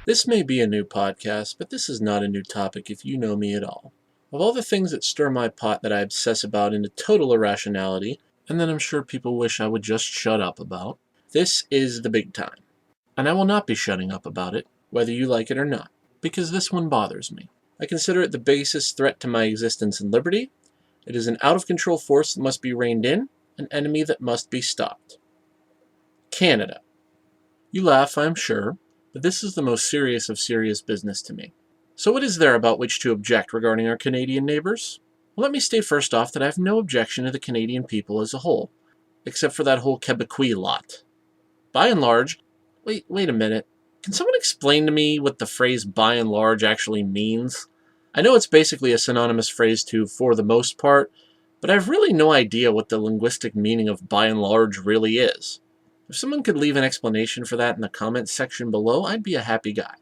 This may be a new podcast, but this is not a new topic if you know me at all. Of all the things that stir my pot that I obsess about into total irrationality, and then I'm sure people wish I would just shut up about, this is the big time. And I will not be shutting up about it, whether you like it or not, because this one bothers me. I consider it the basest threat to my existence and liberty. It is an out-of-control force that must be reined in, an enemy that must be stopped. Canada. You laugh, I'm sure, but this is the most serious of serious business to me. So what is there about which to object regarding our Canadian neighbors? Well, let me state first off that I have no objection to the Canadian people as a whole, except for that whole Quebecois lot. By and large, wait a minute, can someone explain to me what the phrase by and large actually means? I know it's basically a synonymous phrase to for the most part, but I have really no idea what the linguistic meaning of by and large really is. If someone could leave an explanation for that in the comments section below, I'd be a happy guy.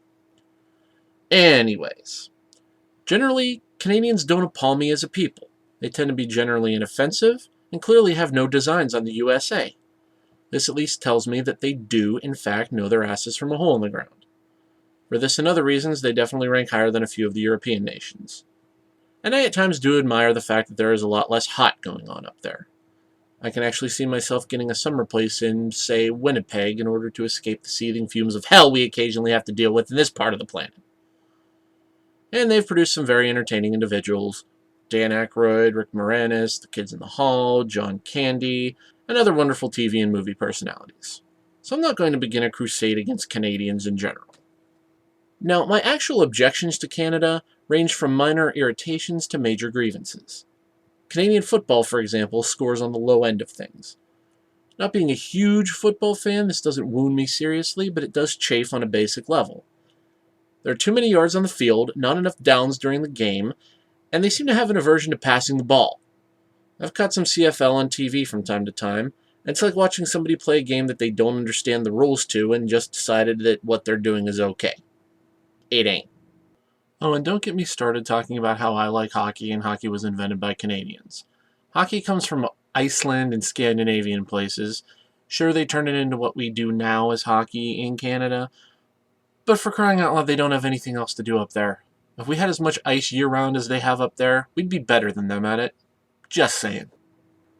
Anyways, generally, Canadians don't appall me as a people. They tend to be generally inoffensive and clearly have no designs on the USA. This at least tells me that they do, in fact, know their asses from a hole in the ground. For this and other reasons, they definitely rank higher than a few of the European nations. And I at times do admire the fact that there is a lot less hot going on up there. I can actually see myself getting a summer place in, say, Winnipeg, in order to escape the seething fumes of hell we occasionally have to deal with in this part of the planet. And they've produced some very entertaining individuals. Dan Aykroyd, Rick Moranis, The Kids in the Hall, John Candy, and other wonderful TV and movie personalities. So I'm not going to begin a crusade against Canadians in general. Now, my actual objections to Canada range from minor irritations to major grievances. Canadian football, for example, scores on the low end of things. Not being a huge football fan, this doesn't wound me seriously, but it does chafe on a basic level. There are too many yards on the field, not enough downs during the game, and they seem to have an aversion to passing the ball. I've caught some CFL on TV from time to time, and it's like watching somebody play a game that they don't understand the rules to and just decided that what they're doing is okay. It ain't. Oh, and don't get me started talking about how I like hockey and hockey was invented by Canadians. Hockey comes from Iceland and Scandinavian places. Sure, they turned it into what we do now as hockey in Canada, but for crying out loud, they don't have anything else to do up there. If we had as much ice year-round as they have up there, we'd be better than them at it. Just saying.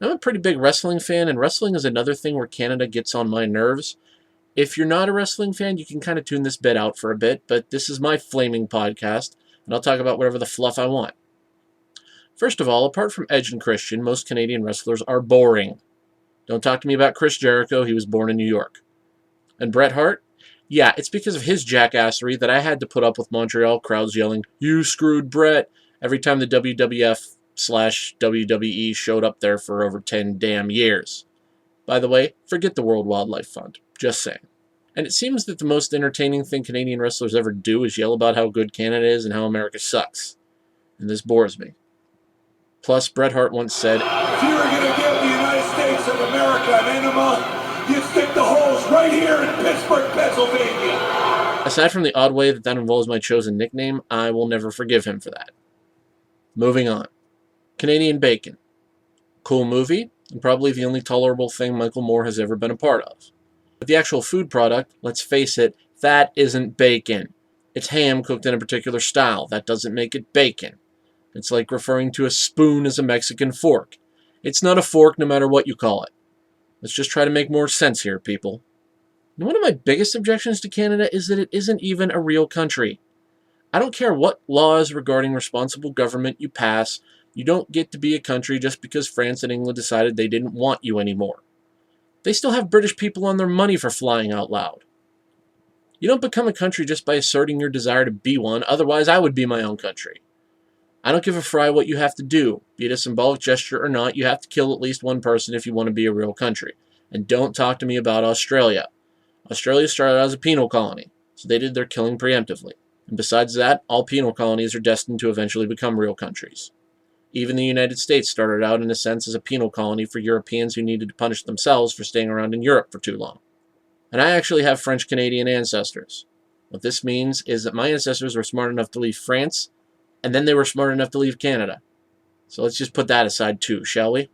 I'm a pretty big wrestling fan, and wrestling is another thing where Canada gets on my nerves. If you're not a wrestling fan, you can kind of tune this bit out for a bit, but this is my flaming podcast, and I'll talk about whatever the fluff I want. First of all, apart from Edge and Christian, most Canadian wrestlers are boring. Don't talk to me about Chris Jericho, he was born in New York. And Bret Hart? Yeah, it's because of his jackassery that I had to put up with Montreal crowds yelling, "You screwed Bret," every time the WWF/WWE showed up there for over 10 damn years. By the way, forget the World Wildlife Fund. Just saying. And it seems that the most entertaining thing Canadian wrestlers ever do is yell about how good Canada is and how America sucks. And this bores me. Plus, Bret Hart once said, "If you were going to give the United States of America an enema, you'd stick the holes right here in Pittsburgh, Pennsylvania." Aside from the odd way that involves my chosen nickname, I will never forgive him for that. Moving on. Canadian Bacon. Cool movie, and probably the only tolerable thing Michael Moore has ever been a part of. But the actual food product, let's face it, that isn't bacon. It's ham cooked in a particular style. That doesn't make it bacon. It's like referring to a spoon as a Mexican fork. It's not a fork no matter what you call it. Let's just try to make more sense here, people. And one of my biggest objections to Canada is that it isn't even a real country. I don't care what laws regarding responsible government you pass, you don't get to be a country just because France and England decided they didn't want you anymore. They still have British people on their money for flying out loud. You don't become a country just by asserting your desire to be one, otherwise I would be my own country. I don't give a fry what you have to do, be it a symbolic gesture or not, you have to kill at least one person if you want to be a real country. And don't talk to me about Australia. Australia started out as a penal colony, so they did their killing preemptively. And besides that, all penal colonies are destined to eventually become real countries. Even the United States started out in a sense as a penal colony for Europeans who needed to punish themselves for staying around in Europe for too long. And I actually have French-Canadian ancestors. What this means is that my ancestors were smart enough to leave France, and then they were smart enough to leave Canada. So let's just put that aside too, shall we?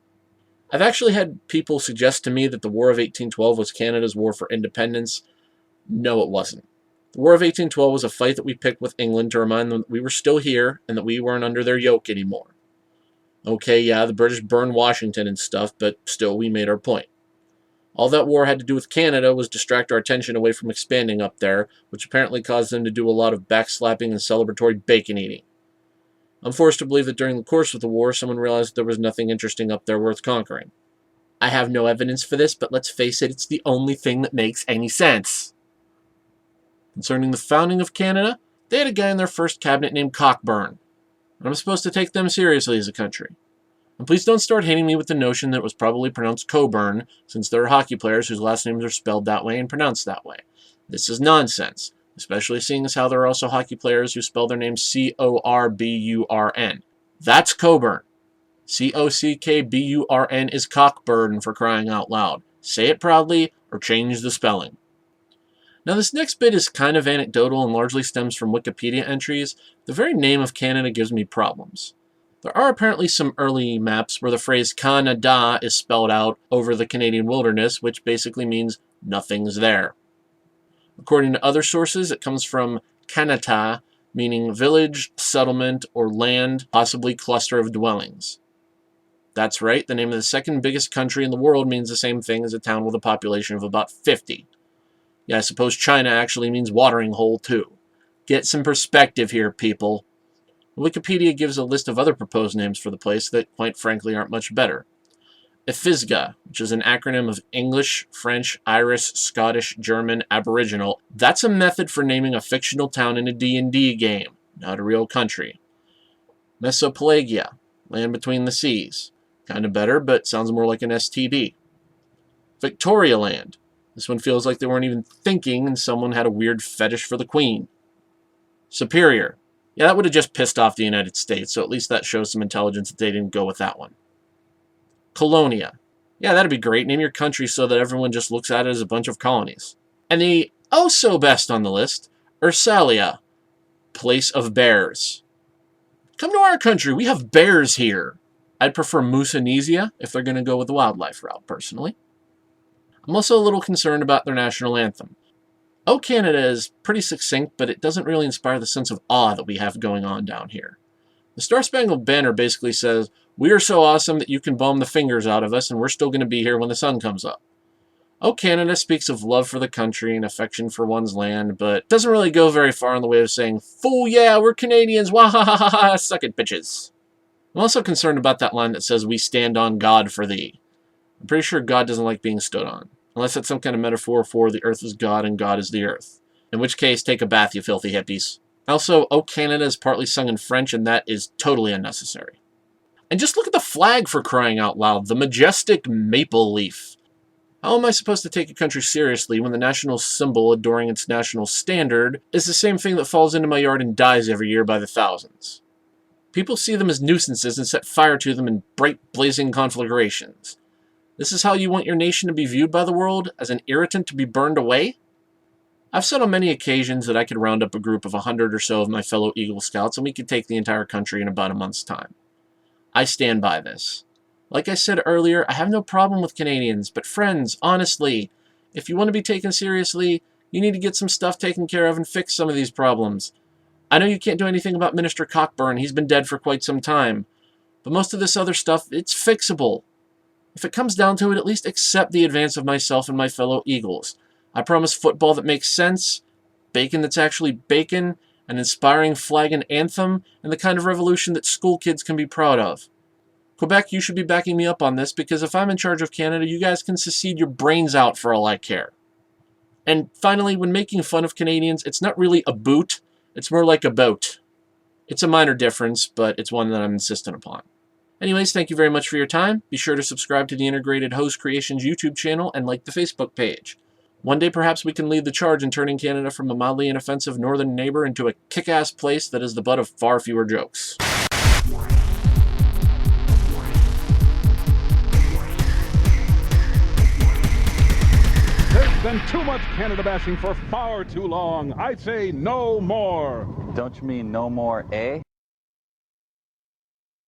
I've actually had people suggest to me that the War of 1812 was Canada's war for independence. No, it wasn't. The War of 1812 was a fight that we picked with England to remind them that we were still here and that we weren't under their yoke anymore. Okay, yeah, the British burned Washington and stuff, but still we made our point. All that war had to do with Canada was distract our attention away from expanding up there, which apparently caused them to do a lot of backslapping and celebratory bacon eating. I'm forced to believe that during the course of the war, someone realized there was nothing interesting up there worth conquering. I have no evidence for this, but let's face it, it's the only thing that makes any sense. Concerning the founding of Canada, they had a guy in their first cabinet named Cockburn, and I'm supposed to take them seriously as a country. And please don't start hitting me with the notion that it was probably pronounced Coburn, since there are hockey players whose last names are spelled that way and pronounced that way. This is nonsense, especially seeing as how there are also hockey players who spell their names Corburn. That's Coburn. Cockburn is Cockburn, for crying out loud. Say it proudly or change the spelling. Now this next bit is kind of anecdotal and largely stems from Wikipedia entries. The very name of Canada gives me problems. There are apparently some early maps where the phrase Canada is spelled out over the Canadian wilderness, which basically means nothing's there. According to other sources, it comes from Kanata, meaning village, settlement, or land, possibly cluster of dwellings. That's right, the name of the second biggest country in the world means the same thing as a town with a population of about 50. Yeah, I suppose China actually means watering hole too. Get some perspective here, people. Wikipedia gives a list of other proposed names for the place that, quite frankly, aren't much better. IFISGA, which is an acronym of English, French, Irish, Scottish, German, Aboriginal. That's a method for naming a fictional town in a D&D game, not a real country. Mesopelagia, land between the seas. Kind of better, but sounds more like an STD. Victoria Land. This one feels like they weren't even thinking and someone had a weird fetish for the Queen. Superior. Yeah, that would have just pissed off the United States, so at least that shows some intelligence that they didn't go with that one. Colonia. Yeah, that'd be great. Name your country so that everyone just looks at it as a bunch of colonies. And the oh-so-best on the list, Ursalia, place of bears. Come to our country, we have bears here. I'd prefer Musanesia if they're going to go with the wildlife route, personally. I'm also a little concerned about their national anthem. Oh Canada is pretty succinct, but it doesn't really inspire the sense of awe that we have going on down here. The Star-Spangled Banner basically says, we are so awesome that you can bum the fingers out of us and we're still going to be here when the sun comes up. Oh Canada speaks of love for the country and affection for one's land, but doesn't really go very far in the way of saying, fool yeah, we're Canadians, wah ha ha ha ha, suck it bitches. I'm also concerned about that line that says, we stand on God for thee. I'm pretty sure God doesn't like being stood on. Unless it's some kind of metaphor for the earth is God and God is the earth. In which case, take a bath, you filthy hippies. Also, Oh Canada is partly sung in French, and that is totally unnecessary. And just look at the flag, for crying out loud. The majestic maple leaf. How am I supposed to take a country seriously when the national symbol adoring its national standard is the same thing that falls into my yard and dies every year by the thousands? People see them as nuisances and set fire to them in bright, blazing conflagrations. This is how you want your nation to be viewed by the world, as an irritant to be burned away? I've said on many occasions that I could round up a group of 100 or so of my fellow Eagle Scouts and we could take the entire country in about a month's time. I stand by this. Like I said earlier, I have no problem with Canadians, but friends, honestly, if you want to be taken seriously, you need to get some stuff taken care of and fix some of these problems. I know you can't do anything about Minister Cockburn, he's been dead for quite some time, but most of this other stuff, it's fixable. If it comes down to it, at least accept the advance of myself and my fellow Eagles. I promise football that makes sense, bacon that's actually bacon, an inspiring flag and anthem, and the kind of revolution that school kids can be proud of. Quebec, you should be backing me up on this, because if I'm in charge of Canada, you guys can secede your brains out for all I care. And finally, when making fun of Canadians, it's not really a boot, it's more like a boat. It's a minor difference, but it's one that I'm insistent upon. Anyways, thank you very much for your time. Be sure to subscribe to the Integrated Hose Creations YouTube channel and like the Facebook page. One day perhaps we can lead the charge in turning Canada from a mildly inoffensive northern neighbor into a kick-ass place that is the butt of far fewer jokes. There's been too much Canada bashing for far too long. I say no more. Don't you mean no more, eh?